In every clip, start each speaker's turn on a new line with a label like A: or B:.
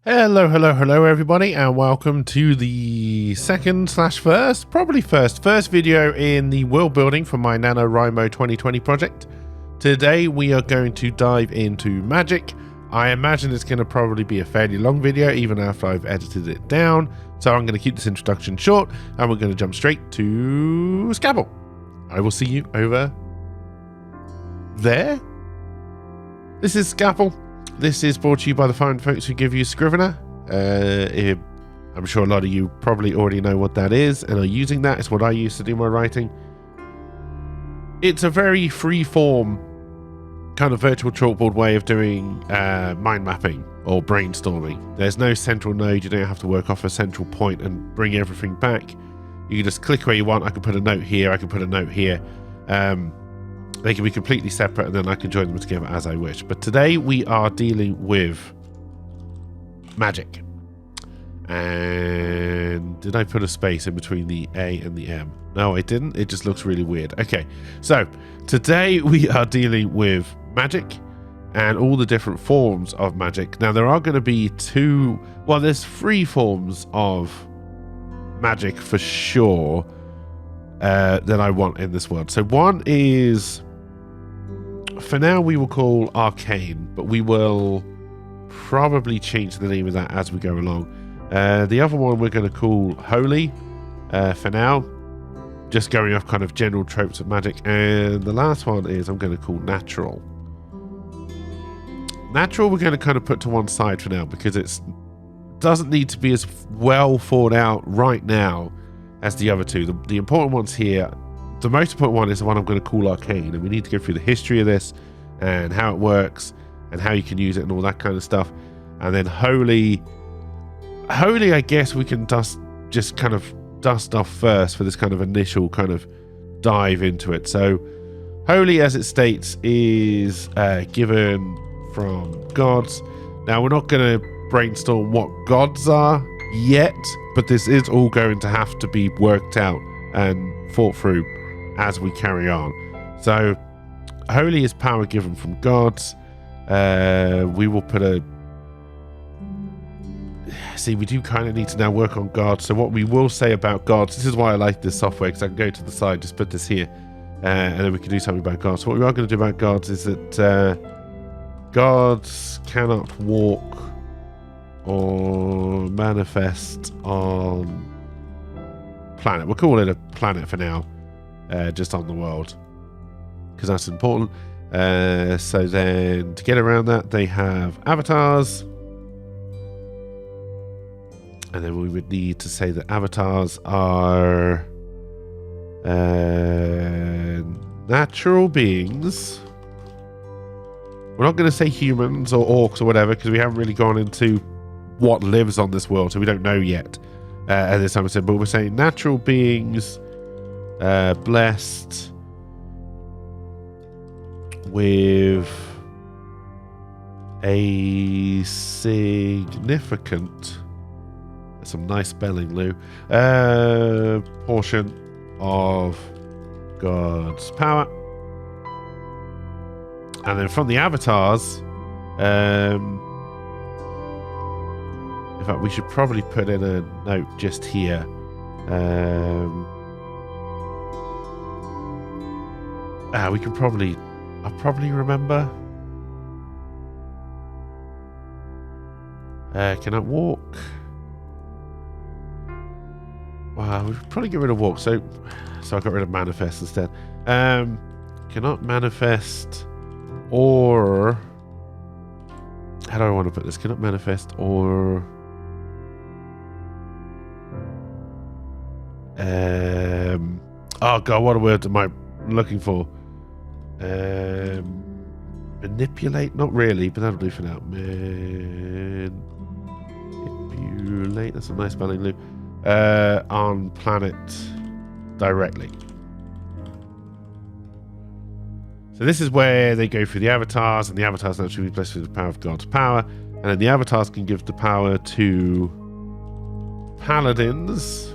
A: Hello, hello, hello everybody, and welcome to the first video in the world building for my NaNoWriMo 2020 project. Today we are going to dive into magic. I imagine it's going to probably be a fairly long video even after I've edited it down, so I'm going to keep this introduction short and we're going to jump straight to Scrabble. I will see you over there. This is Scrabble. This is brought to you by the fine folks who give you Scrivener. I'm sure a lot of you probably already know what that is and are using that. It's what I use to do my writing. It's a very free-form kind of virtual chalkboard way of doing mind mapping or brainstorming. There's no central node. You don't have to work off a central point and bring everything back. You can just click where you want. I can put a note here. I can put a note here. They can be completely separate and then I can join them together as I wish. But today we are dealing with magic. And did I put a space in between the A and the M? No, I didn't. It just looks really weird. Okay, so today we are dealing with magic and all the different forms of magic. Now there are going to be there's three forms of magic for sure that I want in this world. So one is, for now we will call Arcane, but we will probably change the name of that as we go along. The other one we're going to call Holy for now, just going off kind of general tropes of magic. And the last one is I'm going to call Natural. Natural we're going to kind of put to one side for now because it doesn't need to be as well thought out right now as the other two. The important ones here, the most important one is the one I'm going to call Arcane, and we need to go through the history of this and how it works and how you can use it and all that kind of stuff. And then Holy I guess we can just kind of dust off first for this kind of initial kind of dive into it. So Holy, as it states, is given from gods. Now we're not going to brainstorm what gods are yet, but this is all going to have to be worked out and thought through as we carry on. So Holy is power given from gods. We will put we do kind of need to now work on gods. So what we will say about gods, this is why I like this software, because I can go to the side, just put this here, and then we can do something about gods. So what we are going to do about gods is that gods cannot walk or manifest on planet. We'll call it a planet for now, just on the world, because that's important. So then to get around that, they have avatars, and then we would need to say that avatars are natural beings. We're not going to say humans or orcs or whatever, because we haven't really gone into what lives on this world, so we don't know yet at this time. But we're saying natural beings blessed with a significant, some nice spelling, Lou, portion of God's power. And then from the avatars, in fact, we should probably put in a note just here. We can probably, I'll probably remember. Can I walk? Wow, we should probably get rid of walk. So I got rid of manifest instead. Cannot manifest, or how do I want to put this? Cannot manifest or oh god, what a word am I looking for? Manipulate? Not really, but that'll do for now. Manipulate, that's a nice spelling, Lou. On planet directly. So this is where they go through the avatars, and the avatars naturally be blessed with the power of God's power, and then the avatars can give the power to paladins.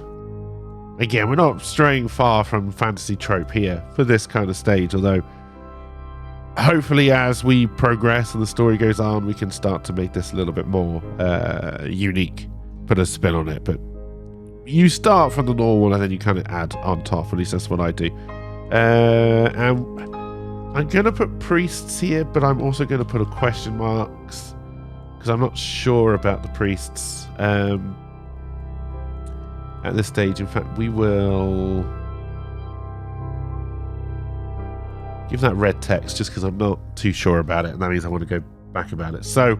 A: Again, we're not straying far from fantasy trope here for this kind of stage, although hopefully as we progress and the story goes on, we can start to make this a little bit more unique, put a spin on it. But you start from the normal and then you kind of add on top. At least that's what I do. And I'm going to put priests here, but I'm also going to put a question marks because I'm not sure about the priests at this stage. In fact, we will give that red text just because I'm not too sure about it, and that means I want to go back about it. So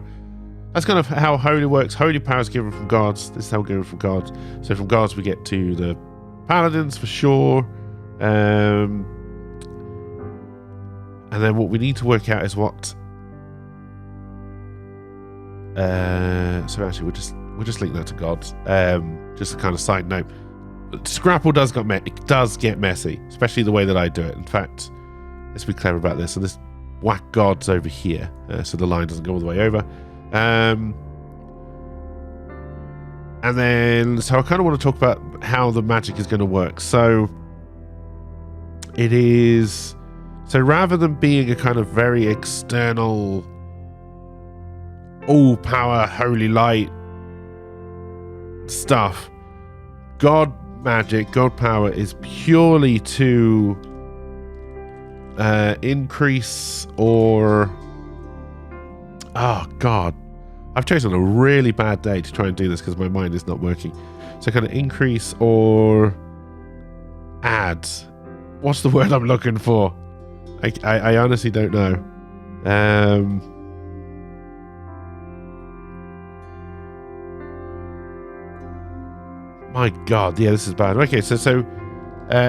A: that's kind of how holy works. Holy power is given from gods. This is how we're given from gods. So from gods we get to the paladins for sure. And then what we need to work out is what. So actually we'll just link that to gods. Just a kind of side note. Scrapple does get messy, especially the way that I do it. In fact, let's be clever about this. So this whack gods over here, so the line doesn't go all the way over. And then, so I kind of want to talk about how the magic is going to work. So it is, so rather than being a kind of very external, all power, holy light stuff, God magic, God power is purely to increase or, oh God, I've chosen a really bad day to try and do this because my mind is not working. So kind of increase or add. What's the word I'm looking for? I honestly don't know. My God, yeah, this is bad. Okay, so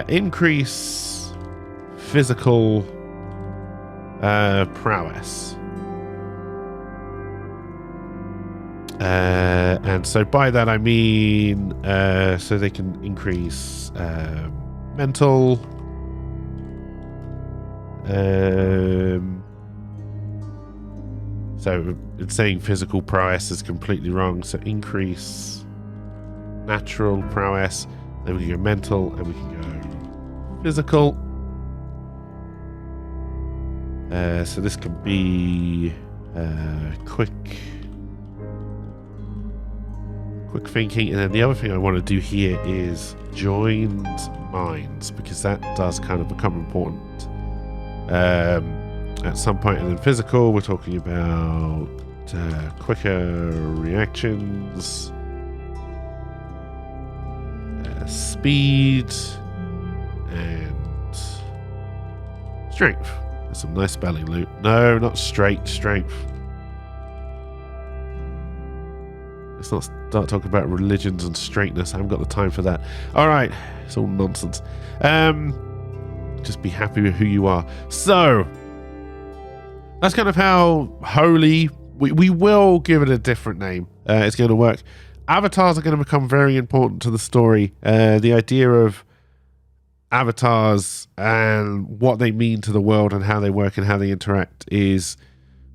A: increase physical prowess. And so by that I mean so they can increase mental, so it's saying physical prowess is completely wrong, so increase natural prowess, then we can go mental and we can go physical. So this could be quick thinking, and then the other thing I want to do here is joined minds, because that does kind of become important at some point. And then physical, we're talking about quicker reactions, speed, and strength. There's some nice spelling, Luke. No, not strength. Let's not start talking about religions and straightness. I haven't got the time for that. All right, it's all nonsense. Just be happy with who you are. So that's kind of how holy. We will give it a different name. It's going to work. Avatars are going to become very important to the story. The idea of avatars and what they mean to the world and how they work and how they interact is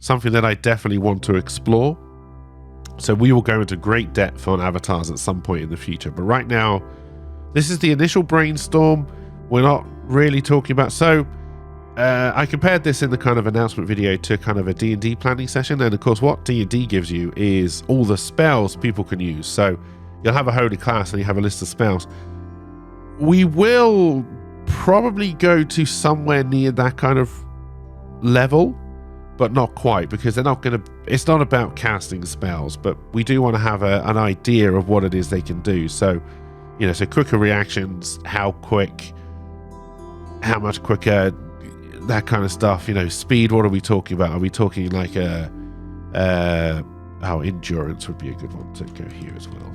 A: something that I definitely want to explore. So we will go into great depth on avatars at some point in the future. But right now, this is the initial brainstorm. We're not really talking about... So I compared this in the kind of announcement video to kind of a D&D planning session. And of course, what D&D gives you is all the spells people can use. So you'll have a holy class and you have a list of spells. We will probably go to somewhere near that kind of level, but not quite, because they're not going to... It's not about casting spells, but we do want to have an idea of what it is they can do. So, you know, so quicker reactions, how quick, how much quicker, that kind of stuff. You know, speed, what are we talking about? Are we talking like endurance would be a good one to go here as well.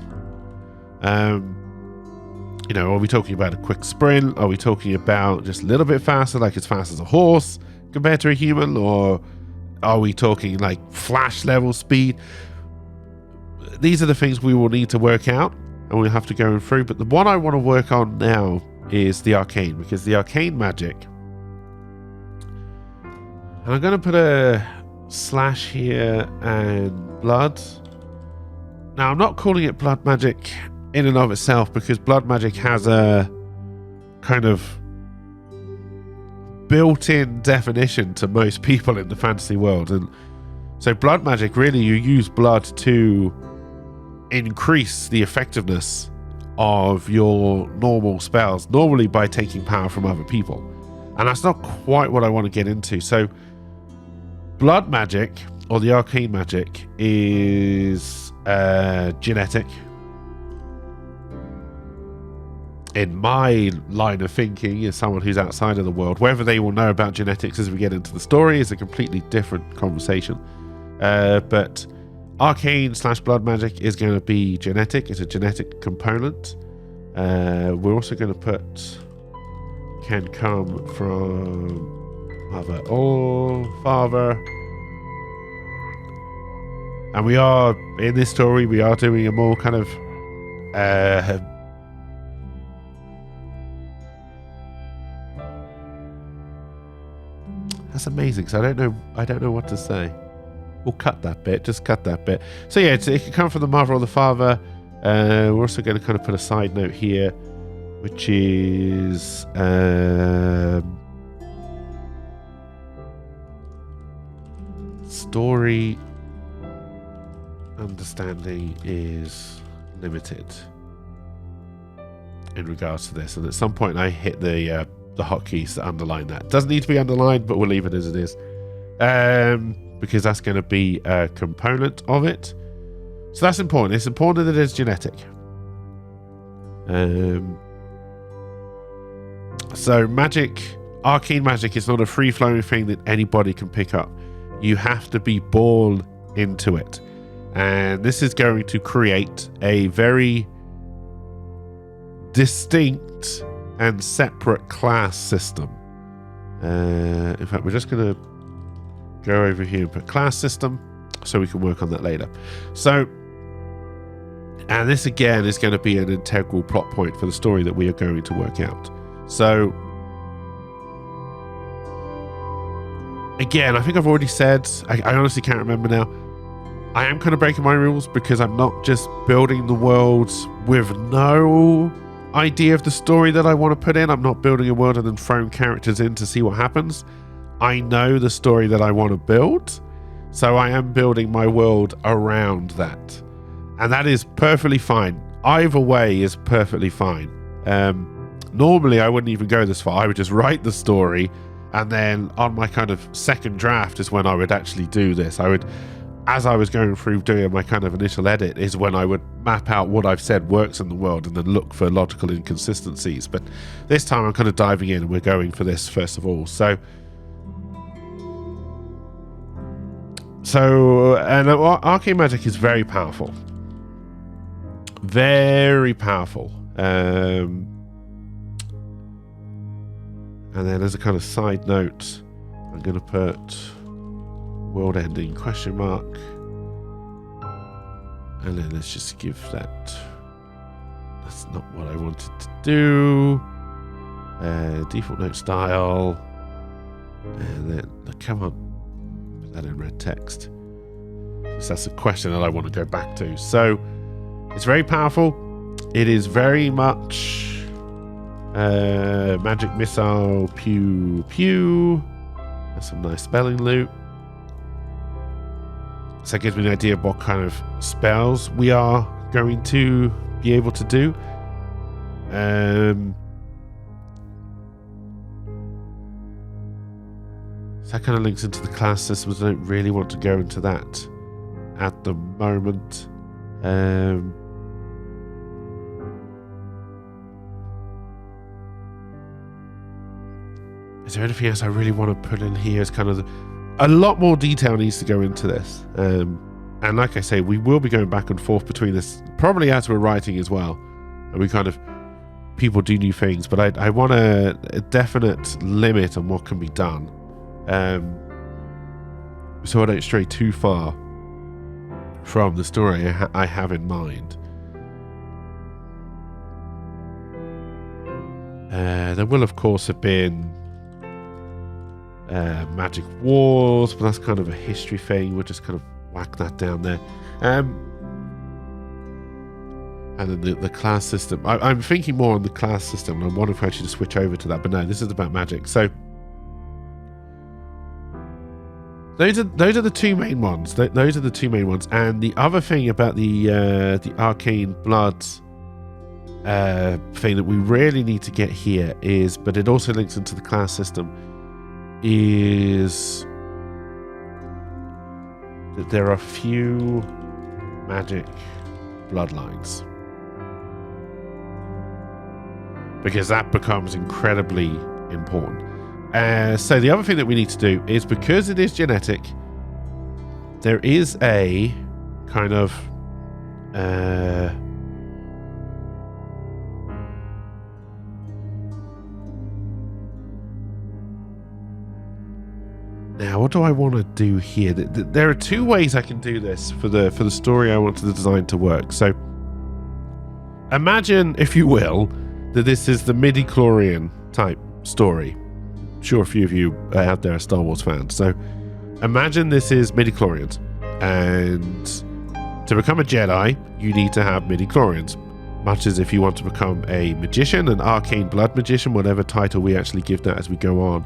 A: You know, are we talking about a quick sprint? Are we talking about just a little bit faster, like as fast as a horse compared to a human? Or are we talking like flash level speed? These are the things we will need to work out and we'll have to go through. But the one I want to work on now is the arcane, because the arcane magic, and I'm going to put a slash here and blood. Now I'm not calling it blood magic in and of itself, because blood magic has a kind of built-in definition to most people in the fantasy world. And so blood magic, really, you use blood to increase the effectiveness of your normal spells, normally by taking power from other people. And that's not quite what I want to get into. So blood magic, or the arcane magic, is genetic. In my line of thinking, as someone who's outside of the world, whether they will know about genetics as we get into the story is a completely different conversation. But arcane / blood magic is going to be genetic. It's a genetic component. We're also going to put can come from mother or father. And we are, in this story, we are doing a more kind of that's amazing, because I don't know what to say. We'll cut that bit, just cut that bit. So yeah, it can come from the mother or the father. We're also going to kind of put a side note here, which is story understanding is limited in regards to this, and at some point I hit the hotkeys that underline that. Doesn't need to be underlined, but we'll leave it as it is, because that's going to be a component of it. So that's important. It's important that it's genetic. So magic, arcane magic, is not a free-flowing thing that anybody can pick up. You have to be born into it. And this is going to create a very distinct and separate class system. In fact, we're just going to go over here and put class system so we can work on that later. So, and this again is going to be an integral plot point for the story that we are going to work out. So, again, I think I've already said, I honestly can't remember now. I am kind of breaking my rules because I'm not just building the worlds with no idea of the story that I want to put in. I'm not building a world and then throwing characters in to see what happens. I know the story that I want to build, so I am building my world around that. And that is perfectly fine. Either way is perfectly fine. Normally, I wouldn't even go this far. I would just write the story, and then on my kind of second draft is when I would actually do this. I would, as I was going through doing my kind of initial edit, is when I would map out what I've said works in the world and then look for logical inconsistencies. But this time I'm kind of diving in and we're going for this first of all. So, and arcane magic is very powerful. Very powerful. And then as a kind of side note, I'm going to put world ending ? And then let's just give that. That's not what I wanted to do. Default note style. And then, come on. Put that in red text. So that's a question that I want to go back to. So, it's very powerful. It is very much magic missile, pew pew. That's some nice spelling loot. So that gives me an idea of what kind of spells we are going to be able to do. So that kind of links into the class systems. I don't really want to go into that at the moment. Is there anything else I really want to put in here? As kind of a lot more detail needs to go into this. And like I say, we will be going back and forth between this, probably as we're writing as well. And we kind of, people do new things, but I want a definite limit on what can be done. So I don't stray too far from the story I have in mind. There will, of course, have been magic wars, but that's kind of a history thing. We'll just kind of whack that down there. And then the class system. I'm thinking more on the class system, and I wonder if I should switch over to that. But no, this is about magic. So those are the two main ones. Those are the two main ones. And the other thing about the Arcane Blood thing that we really need to get here is, but it also links into the class system, is that there are few magic bloodlines, because that becomes incredibly important. So the other thing that we need to do is, because it is genetic, there is a kind of now, what do I want to do here? There are two ways I can do this for the story I want the design to work. So imagine, if you will, that this is the Midichlorian type story. I'm sure a few of you out there are Star Wars fans. So imagine this is Midichlorians, and to become a Jedi, you need to have Midichlorians. Much as if you want to become a magician, an arcane blood magician, whatever title we actually give that as we go on,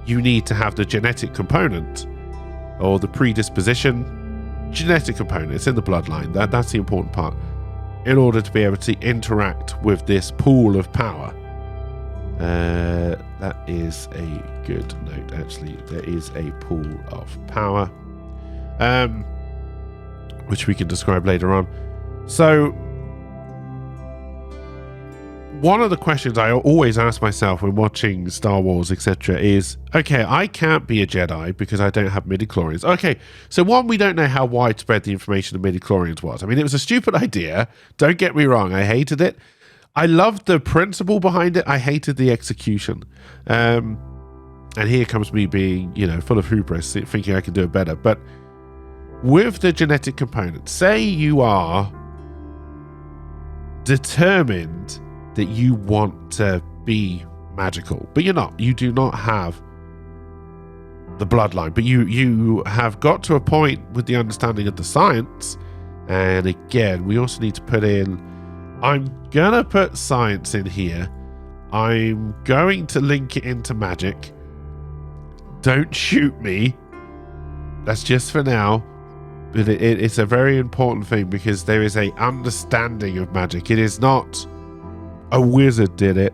A: you need to have the genetic component, or the predisposition genetic component. It's in the bloodline. That's the important part, in order to be able to interact with this pool of power. That is a good note, actually. There is a pool of power, which we can describe later on. So one of the questions I always ask myself when watching Star Wars, etc., is, okay, I can't be a Jedi because I don't have midichlorians. Okay, so one, we don't know how widespread the information of midichlorians was. I mean, it was a stupid idea. Don't get me wrong. I hated it. I loved the principle behind it. I hated the execution. And here comes me being, full of hubris, thinking I can do it better. But with the genetic component, say you are determined that you want to be magical, but you're not. You do not have the bloodline, but you have got to a point with the understanding of the science. And again, we also need to put in, I'm gonna put science in here. I'm going to link it into magic. Don't shoot me. That's just for now. But it's a very important thing, because there is a understanding of magic. It is not a wizard did it.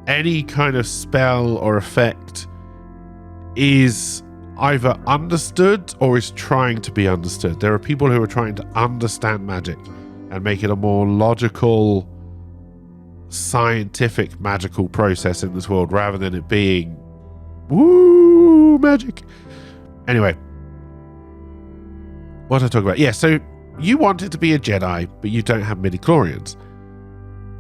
A: Any kind of spell or effect is either understood or is trying to be understood. There are people who are trying to understand magic and make it a more logical, scientific, magical process in this world, rather than it being woo magic. Anyway, what did I talk about? Yeah, so you wanted to be a Jedi, but you don't have midichlorians.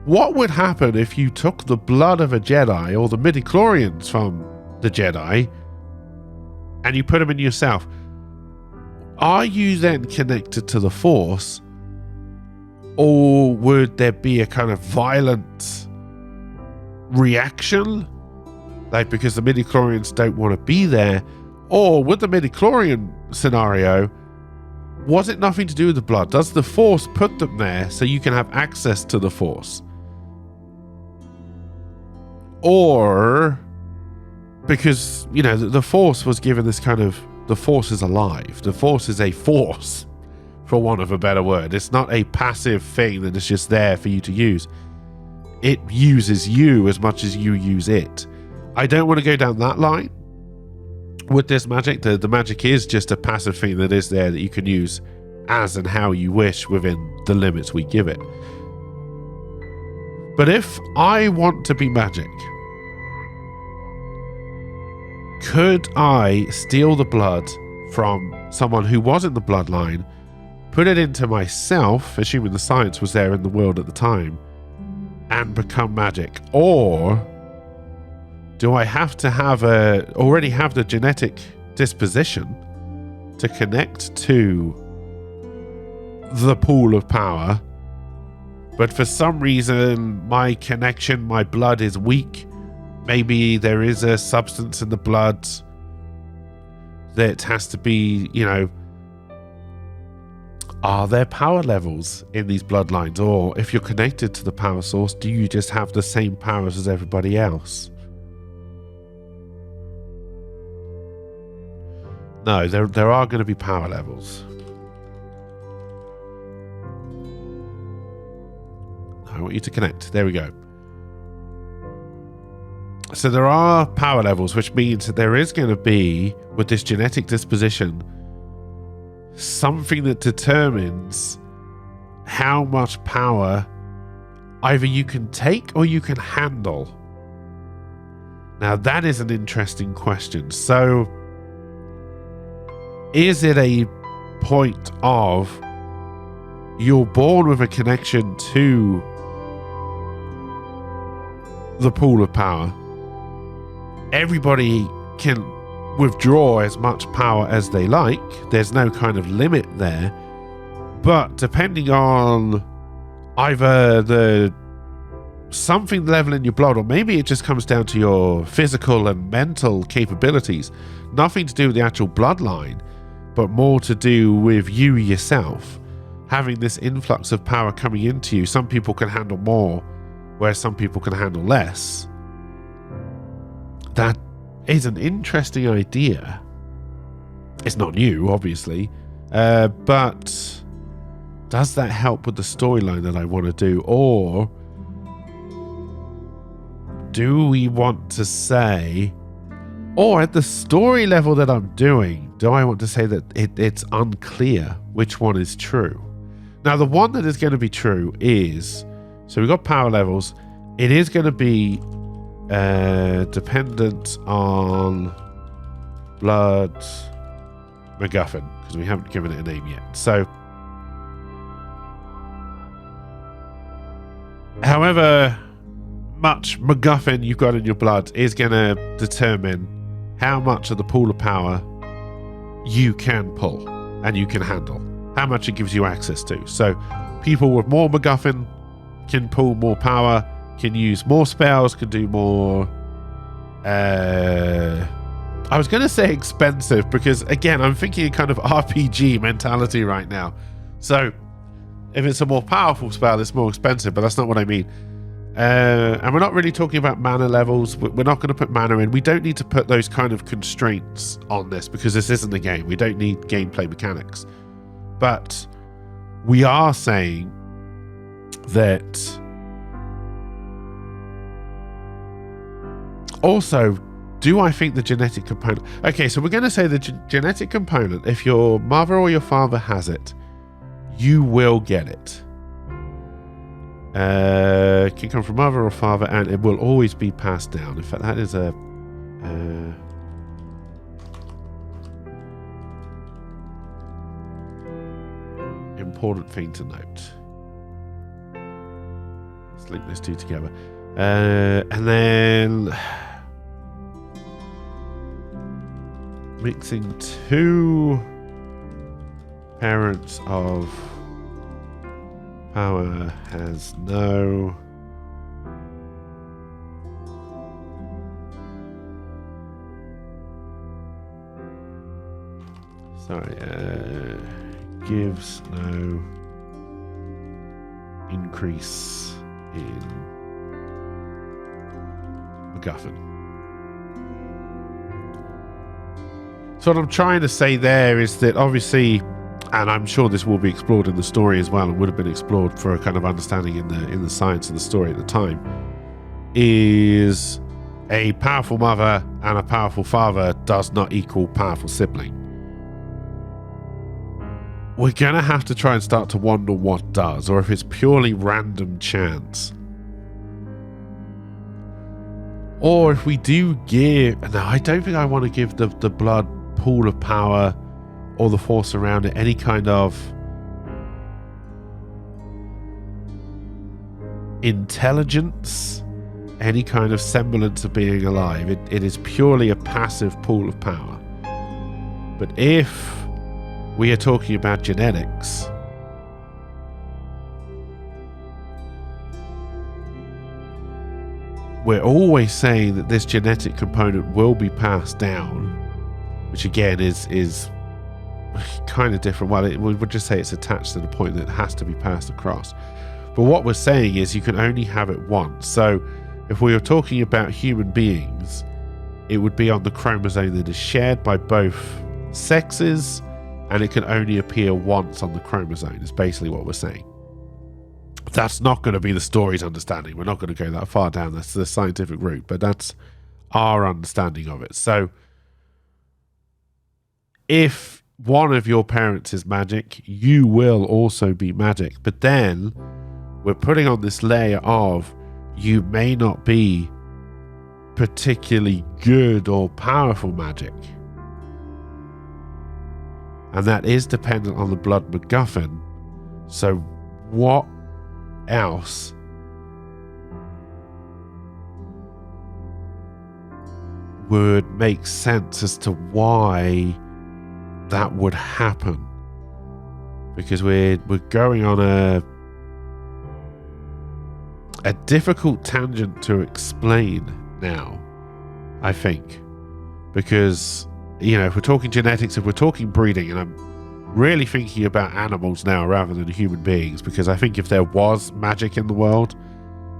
A: What would happen if you took the blood of a Jedi, or the midichlorians from the Jedi, and you put them in yourself? Are you then connected to the Force, or would there be a kind of violent reaction, like because the midichlorians don't want to be there? Or with the midichlorian scenario, was it nothing to do with the blood? Does the Force put them there so you can have access to the Force? Or because, the Force was given this kind of, the Force is alive. The Force is a force, for want of a better word. It's not a passive thing that is just there for you to use. It uses you as much as you use it. I don't want to go down that line with this magic. The magic is just a passive thing that is there that you can use as and how you wish within the limits we give it. But if I want to be magic, could I steal the blood from someone who was in the bloodline, put it into myself, assuming the science was there in the world at the time, and become magic? Or do I have to already have the genetic disposition to connect to the pool of power, but for some reason my connection, my blood is weak? Maybe there is a substance in the blood that has to be, are there power levels in these bloodlines? Or if you're connected to the power source, do you just have the same powers as everybody else? No, there are going to be power levels. I want you to connect. There we go. So there are power levels, which means that there is going to be, with this genetic disposition, something that determines how much power either you can take or you can handle. Now, that is an interesting question. So, is it a point of you're born with a connection to the pool of power? Everybody can withdraw as much power as they like. There's no kind of limit there. But depending on either the something level in your blood, or maybe it just comes down to your physical and mental capabilities, nothing to do with the actual bloodline, but more to do with you yourself having this influx of power coming into you. Some people can handle more, whereas some people can handle less. That is an interesting idea. It's not new, obviously, but does that help with the storyline that I want to do? Or do we want to say, or at the story level that I'm doing, do I want to say that it's unclear which one is true? Now, the one that is going to be true is, so we've got power levels. It is going to be dependent on blood MacGuffin, because we haven't given it a name yet. So, however much MacGuffin you've got in your blood is going to determine how much of the pool of power you can pull and you can handle, how much it gives you access to. So people with more MacGuffin can pull more power, can use more spells, can do more I was going to say expensive, because again, I'm thinking kind of RPG mentality right now. So if it's a more powerful spell, it's more expensive, but that's not what I mean. And we're not really talking about mana levels. We're not going to put mana in. We don't need to put those kind of constraints on this, because this isn't a game. We don't need gameplay mechanics. But we are saying that also, do I think the genetic component... Okay, so we're going to say the genetic component, if your mother or your father has it, you will get it. Can come from mother or father, and it will always be passed down. In fact, that is a important thing to note. Let's link these two together. And then mixing two parents of power has no gives no increase in MacGuffin. So what I'm trying to say there is that obviously, and I'm sure this will be explored in the story as well, and would have been explored for a kind of understanding in the science of the story at the time, is a powerful mother and a powerful father does not equal powerful sibling. We're going to have to try and start to wonder what does, or if it's purely random chance. Or if we do give... No, I don't think I want to give the blood pool of power or the force around it any kind of intelligence, any kind of semblance of being alive. It is purely a passive pool of power. But if we are talking about genetics, we're always saying that this genetic component will be passed down, which again is kind of different. Well, we would just say it's attached to the point that it has to be passed across. But what we're saying is you can only have it once. So if we were talking about human beings, it would be on the chromosome that is shared by both sexes, and it can only appear once on the chromosome, is basically what we're saying. That's not going to be the story's understanding. We're not going to go that far down the scientific route, but that's our understanding of it. So if one of your parents is magic, you will also be magic. But then we're putting on this layer of you may not be particularly good or powerful magic. And that is dependent on the blood MacGuffin. So what else would make sense as to why that would happen? Because we're going on a difficult tangent to explain now, I think, because, you know, if we're talking genetics, if we're talking breeding, and I'm really thinking about animals now rather than human beings, because I think if there was magic in the world,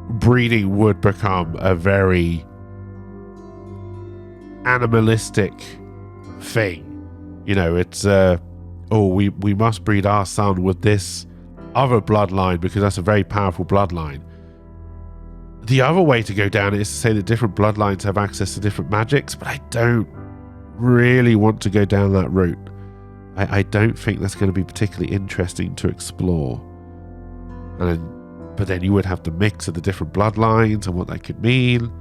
A: breeding would become a very animalistic thing. You know, it's we must breed our son with this other bloodline because that's a very powerful bloodline. The other way to go down it is to say that different bloodlines have access to different magics, but I don't really want to go down that route. I don't think that's going to be particularly interesting to explore. But then you would have to mix of the different bloodlines and what that could mean.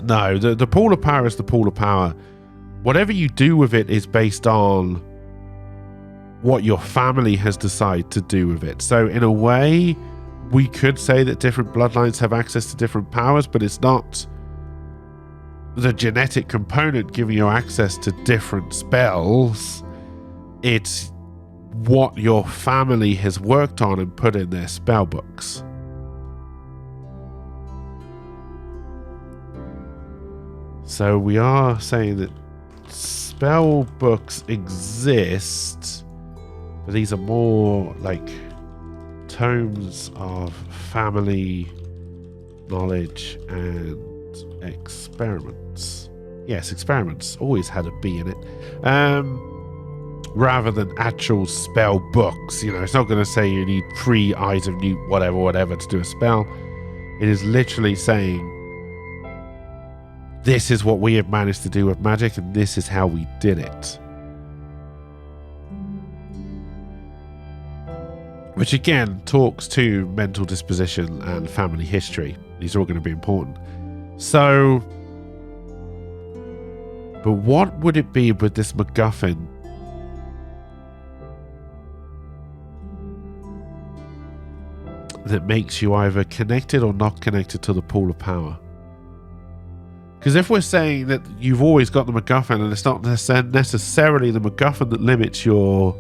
A: No, the pool of power is the pool of power. Whatever you do with it is based on what your family has decided to do with it. So in a way, we could say that different bloodlines have access to different powers, but it's not the genetic component giving you access to different spells. It's what your family has worked on and put in their spell books. So we are saying that spell books exist, but these are more like tomes of family knowledge and experiments. Yes, experiments always had a B in it. Rather than actual spell books. You know, it's not going to say you need 3 eyes of Newt, whatever, to do a spell. It is literally saying, this is what we have managed to do with magic, and this is how we did it. Which again talks to mental disposition and family history. These are all going to be important. So, but what would it be with this MacGuffin that makes you either connected or not connected to the pool of power? Because if we're saying that you've always got the MacGuffin and it's not necessarily the MacGuffin that limits your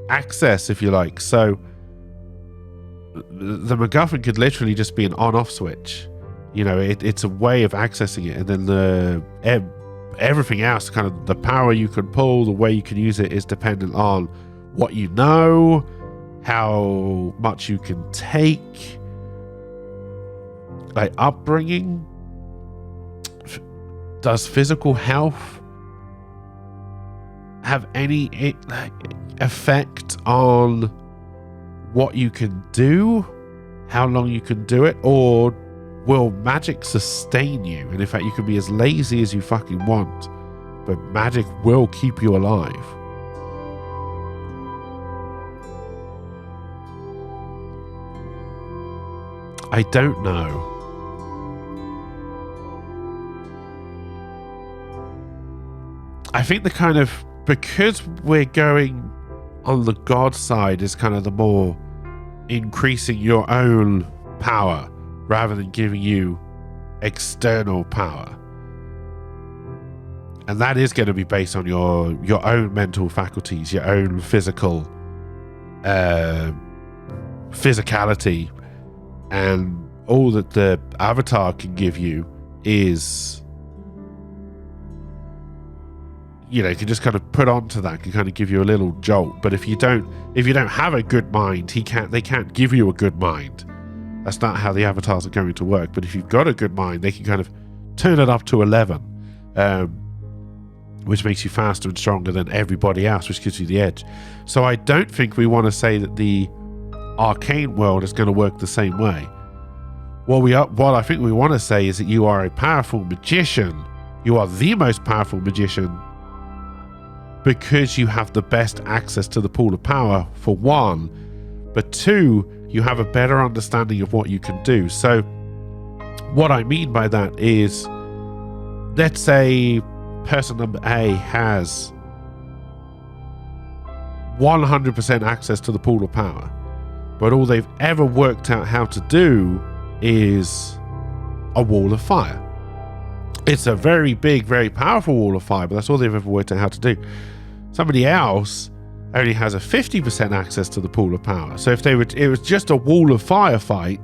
A: access, if you like. So the MacGuffin could literally just be an on-off switch. You know, it's a way of accessing it, and then everything else, kind of the power you can pull, the way you can use it, is dependent on what you know, how much you can take, like upbringing. Does physical health have any effect on what you can do, how long you can do it, or will magic sustain you? And in fact, you can be as lazy as you fucking want, but magic will keep you alive. I don't know. I think the kind of, because we're going on the God side, is kind of the more increasing your own power rather than giving you external power. And that is going to be based on your own mental faculties, your own physical physicality, and all that the avatar can give you is, you know, you can just kind of put onto that, can kind of give you a little jolt. But if you don't have a good mind, they can't give you a good mind. That's not how the avatars are going to work. But if you've got a good mind, they can kind of turn it up to 11, which makes you faster and stronger than everybody else, which gives you the edge. So I don't think we want to say that the Arcane world is going to work the same way. What I think we want to say is that you are a powerful magician. You are the most powerful magician because you have the best access to the pool of power, for one, but two, you have a better understanding of what you can do. So what I mean by that is, let's say person number A has 100% access to the pool of power, but all they've ever worked out how to do is a wall of fire. It's a very big, very powerful wall of fire, but that's all they've ever worked out how to do. Somebody else only has a 50% access to the pool of power. So if it was just a wall of fire fight,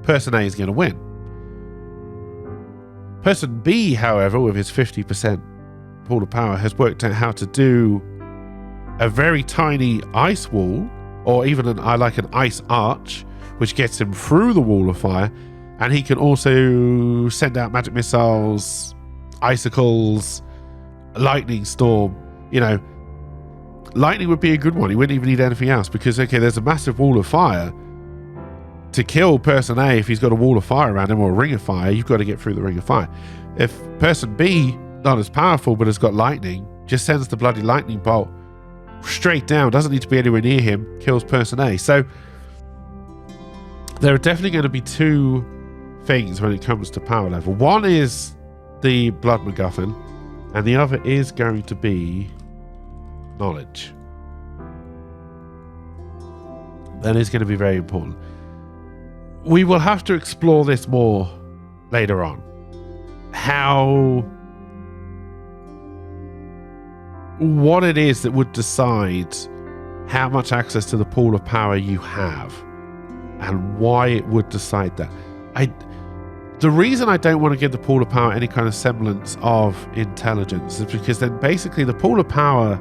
A: person A is going to win. Person B, however, with his 50% pool of power, has worked out how to do a very tiny ice wall, or even like an ice arch, which gets him through the wall of fire, and he can also send out magic missiles, icicles, lightning storm. You know, lightning would be a good one. He wouldn't even need anything else, because, okay, there's a massive wall of fire. To kill person A, if he's got a wall of fire around him or a ring of fire, you've got to get through the ring of fire. If person B, not as powerful but has got lightning, just sends the bloody lightning bolt straight down, doesn't need to be anywhere near him, kills person A. So there are definitely going to be two things when it comes to power level. One is the Blood MacGuffin, and the other is going to be knowledge. That is going to be very important. We will have to explore this more later on. What it is that would decide how much access to the pool of power you have, and why it would decide that. The reason I don't want to give the pool of power any kind of semblance of intelligence is because then basically the pool of power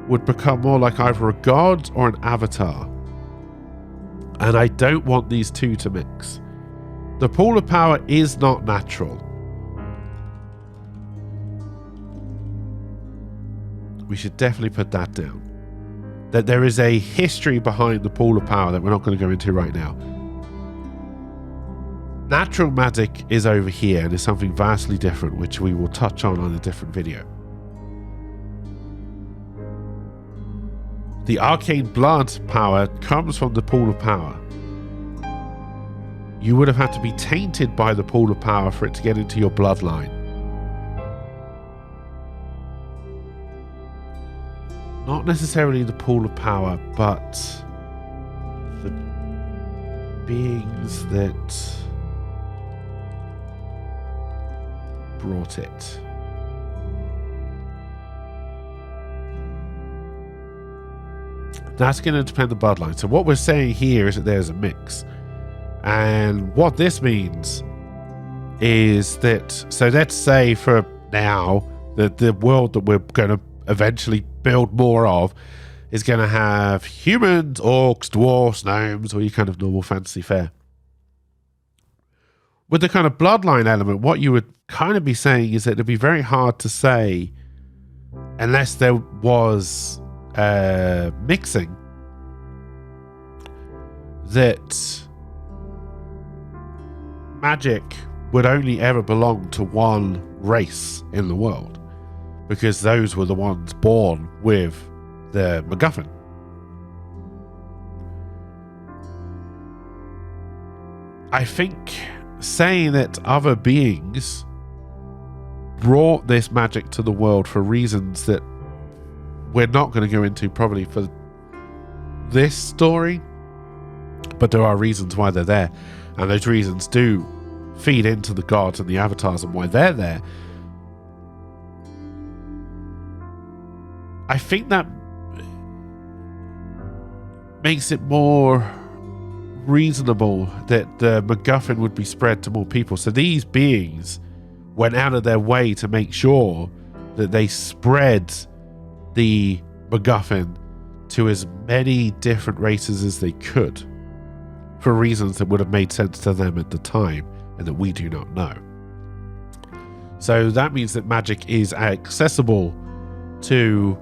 A: would become more like either a god or an avatar. And I don't want these two to mix. The pool of power is not natural. We should definitely put that down. That there is a history behind the pool of power that we're not going to go into right now. Natural magic is over here and is something vastly different, which we will touch on a different video. The arcane blood power comes from the pool of power. You would have had to be tainted by the pool of power for it to get into your bloodline. Not necessarily the pool of power, but the beings that brought it. That's going to depend on the bloodline. So what we're saying here is that there's a mix. And what this means is that, so let's say for now, that the world that we're going to eventually build more of is going to have humans, orcs, dwarves, gnomes, or your kind of normal fantasy fare. With the kind of bloodline element, what you would kind of be saying is that it'd be very hard to say unless there was mixing, that magic would only ever belong to one race in the world, because those were the ones born with the MacGuffin. I think saying that other beings brought this magic to the world for reasons that we're not going to go into probably for this story, but there are reasons why they're there, and those reasons do feed into the gods and the avatars and why they're there. I think that makes it more reasonable that the MacGuffin would be spread to more people. So these beings went out of their way to make sure that they spread the MacGuffin to as many different races as they could, for reasons that would have made sense to them at the time and that we do not know. So that means that magic is accessible to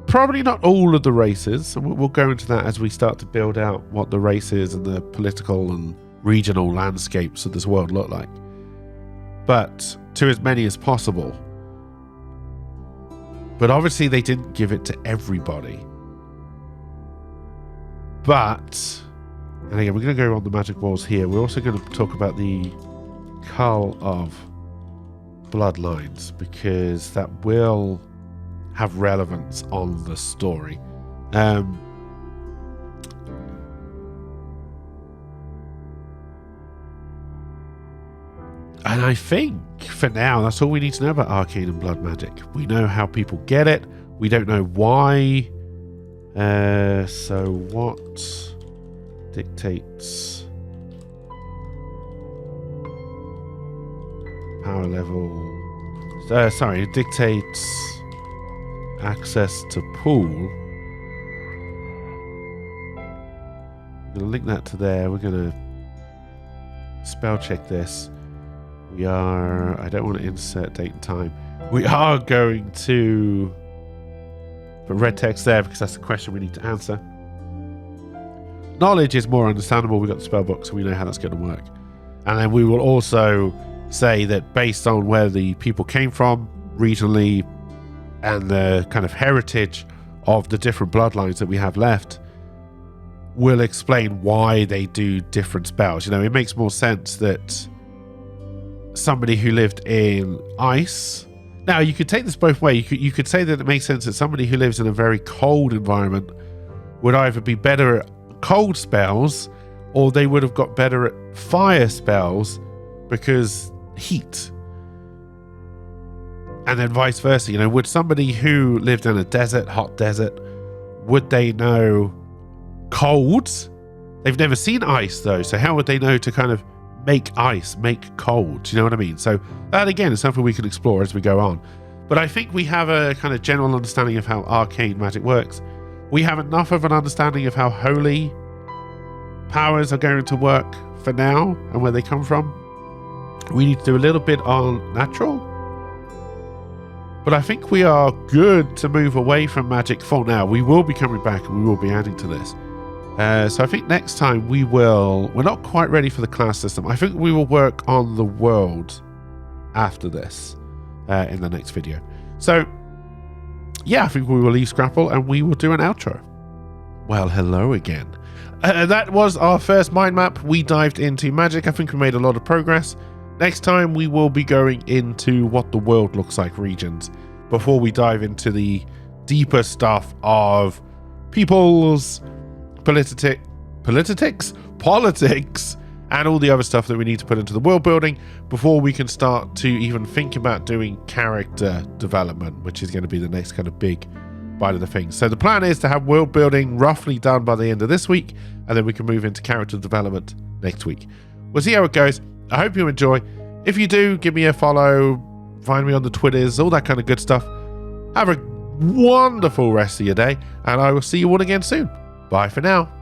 A: probably not all of the races. We'll go into that as we start to build out what the races and the political and regional landscapes of this world look like. But to as many as possible. But obviously they didn't give it to everybody. But, and again, we're going to go on the magic walls here. We're also going to talk about the Cull of Bloodlines, because that will have relevance on the story. And I think for now that's all we need to know about arcane and blood magic. We know how people get it. We don't know why. So what dictates power level? Sorry, it dictates access to pool. I'm going to link that to there. We're going to spell check this. We are, I don't want to insert date and time. We are going to put red text there because that's the question we need to answer. Knowledge is more understandable. We've got the spell book, so we know how that's going to work. And then we will also say that based on where the people came from regionally and the kind of heritage of the different bloodlines that we have left, we'll explain why they do different spells. You know, it makes more sense that somebody who lived in ice. Now, you could take this both ways. You could say that it makes sense that somebody who lives in a very cold environment would either be better at cold spells or they would have got better at fire spells because heat. And then vice versa. You know, would somebody who lived in a desert, hot desert, would they know cold? They've never seen ice though, so how would they know to kind of make ice, make cold? Do you know what I mean? So that again is something we can explore as we go on. But I think we have a kind of general understanding of how arcane magic works. We have enough of an understanding of how holy powers are going to work for now and where they come from. We need to do a little bit on natural. But I think we are good to move away from magic for now. We will be coming back and we will be adding to this. So I think next time we're not quite ready for the class system. I think we will work on the world after this in the next video. So yeah, I think we will leave Scrapple and we will do an outro. Well, hello again. That was our first mind map. We dived into magic. I think we made a lot of progress. Next time we will be going into what the world looks like, regions, before we dive into the deeper stuff of people's politics, and all the other stuff that we need to put into the world building before we can start to even think about doing character development, which is going to be the next kind of big bite of the thing. So the plan is to have world building roughly done by the end of this week, and then we can move into character development next week. We'll see how it goes. I hope you enjoy. If you do, give me a follow, find me on the Twitters, all that kind of good stuff. Have a wonderful rest of your day, and I will see you all again soon. Bye for now.